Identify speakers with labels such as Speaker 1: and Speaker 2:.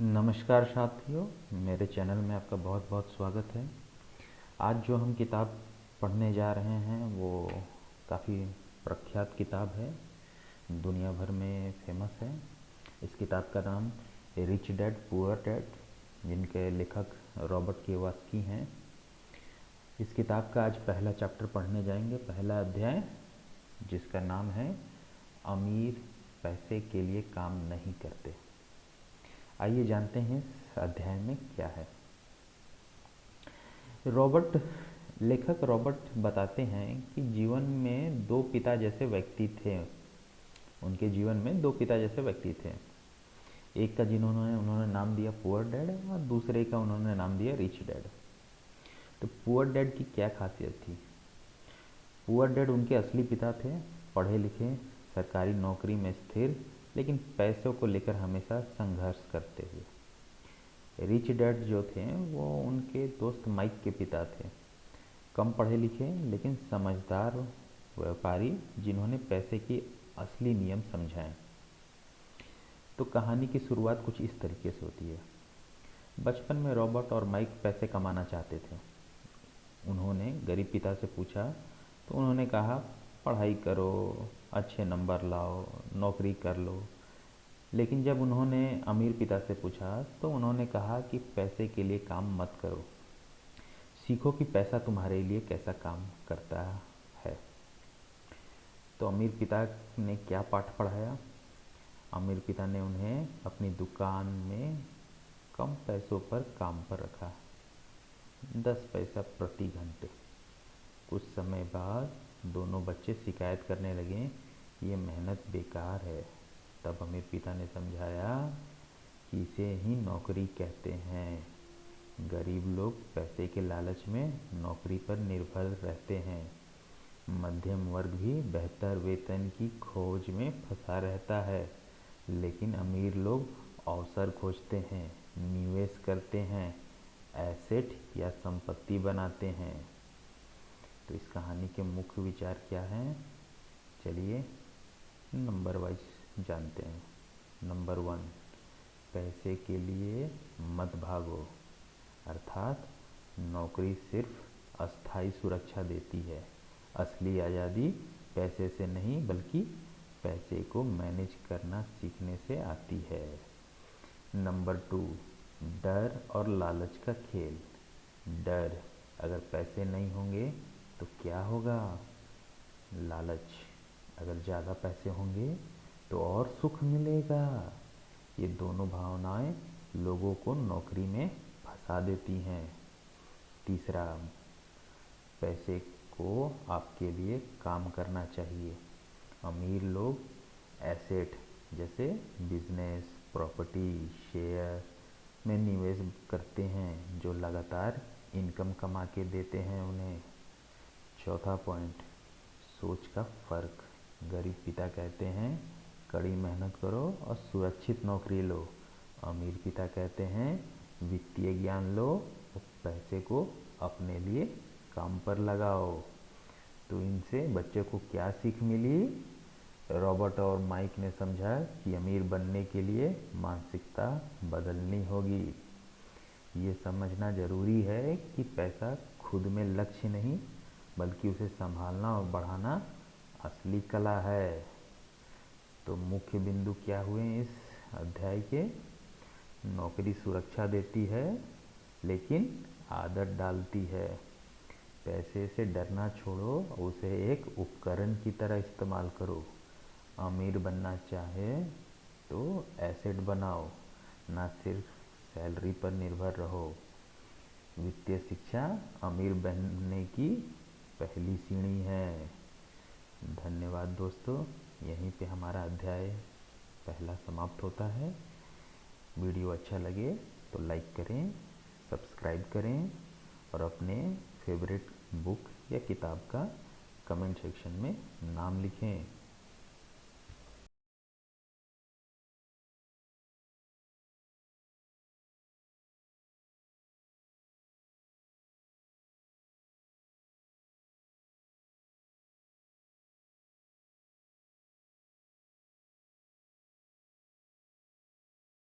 Speaker 1: नमस्कार साथियों, मेरे चैनल में आपका बहुत बहुत स्वागत है। आज जो हम किताब पढ़ने जा रहे हैं वो काफ़ी प्रख्यात किताब है, दुनिया भर में फेमस है। इस किताब का नाम रिच डैड पुअर डैड, जिनके लेखक रॉबर्ट कियोसाकी हैं। इस किताब का आज पहला चैप्टर पढ़ने जाएंगे, पहला अध्याय, जिसका नाम है अमीर पैसे के लिए काम नहीं करते। आइए जानते हैं इस अध्याय में क्या है। लेखक रॉबर्ट बताते हैं कि जीवन में दो पिता जैसे व्यक्ति थे। उनके जीवन में दो पिता जैसे व्यक्ति थे। एक का उन्होंने नाम दिया पुअर डैड और दूसरे का उन्होंने नाम दिया रिच डैड। तो पुअर डैड की क्या खासियत थी? पुअर डैड उनके असली पिता थे, पढ़े लिखे, सरकारी नौकरी में स्थिर, लेकिन पैसों को लेकर हमेशा संघर्ष करते हुए। रिच डैड जो थे वो उनके दोस्त माइक के पिता थे, कम पढ़े लिखे लेकिन समझदार व्यापारी, जिन्होंने पैसे की असली नियम समझाए। तो कहानी की शुरुआत कुछ इस तरीके से होती है। बचपन में रॉबर्ट और माइक पैसे कमाना चाहते थे। उन्होंने गरीब पिता से पूछा तो उन्होंने कहा, पढ़ाई करो, अच्छे नंबर लाओ, नौकरी कर लो। लेकिन जब उन्होंने अमीर पिता से पूछा तो उन्होंने कहा कि पैसे के लिए काम मत करो, सीखो कि पैसा तुम्हारे लिए कैसा काम करता है। तो अमीर पिता ने क्या पाठ पढ़ाया? अमीर पिता ने उन्हें अपनी दुकान में कम पैसों पर काम पर रखा, 10 पैसा प्रति घंटे। कुछ समय बाद दोनों बच्चे शिकायत करने लगे, ये मेहनत बेकार है। तब अमीर पिता ने समझाया कि इसे ही नौकरी कहते हैं। गरीब लोग पैसे के लालच में नौकरी पर निर्भर रहते हैं। मध्यम वर्ग भी बेहतर वेतन की खोज में फंसा रहता है, लेकिन अमीर लोग अवसर खोजते हैं, निवेश करते हैं, एसेट या संपत्ति बनाते हैं। तो इस कहानी के मुख्य विचार क्या हैं? चलिए नंबर वाइज जानते हैं। नंबर 1, पैसे के लिए मत भागो, अर्थात नौकरी सिर्फ अस्थायी सुरक्षा देती है। असली आज़ादी पैसे से नहीं बल्कि पैसे को मैनेज करना सीखने से आती है। नंबर 2, डर और लालच का खेल। डर, अगर पैसे नहीं होंगे तो क्या होगा? लालच, अगर ज़्यादा पैसे होंगे तो और सुख मिलेगा। ये दोनों भावनाएं लोगों को नौकरी में फंसा देती हैं। तीसरा, पैसे को आपके लिए काम करना चाहिए। अमीर लोग एसेट जैसे बिजनेस, प्रॉपर्टी, शेयर में निवेश करते हैं, जो लगातार इनकम कमा के देते हैं उन्हें। चौथा पॉइंट, सोच का फ़र्क। गरीब पिता कहते हैं कड़ी मेहनत करो और सुरक्षित नौकरी लो। अमीर पिता कहते हैं वित्तीय ज्ञान लो और पैसे को अपने लिए काम पर लगाओ। तो इनसे बच्चे को क्या सीख मिली? रॉबर्ट और माइक ने समझा कि अमीर बनने के लिए मानसिकता बदलनी होगी। ये समझना ज़रूरी है कि पैसा खुद में लक्ष्य नहीं, बल्कि उसे संभालना और बढ़ाना असली कला है। तो मुख्य बिंदु क्या हुए इस अध्याय के? नौकरी सुरक्षा देती है लेकिन आदत डालती है। पैसे से डरना छोड़ो, उसे एक उपकरण की तरह इस्तेमाल करो। अमीर बनना चाहे तो एसेट बनाओ, ना सिर्फ सैलरी पर निर्भर रहो। वित्तीय शिक्षा अमीर बनने की पहली सीढ़ी है। धन्यवाद दोस्तों, यहीं पे हमारा अध्याय पहला समाप्त होता है। वीडियो अच्छा लगे तो लाइक करें, सब्सक्राइब करें और अपने फेवरेट बुक या किताब का कमेंट सेक्शन में नाम लिखें।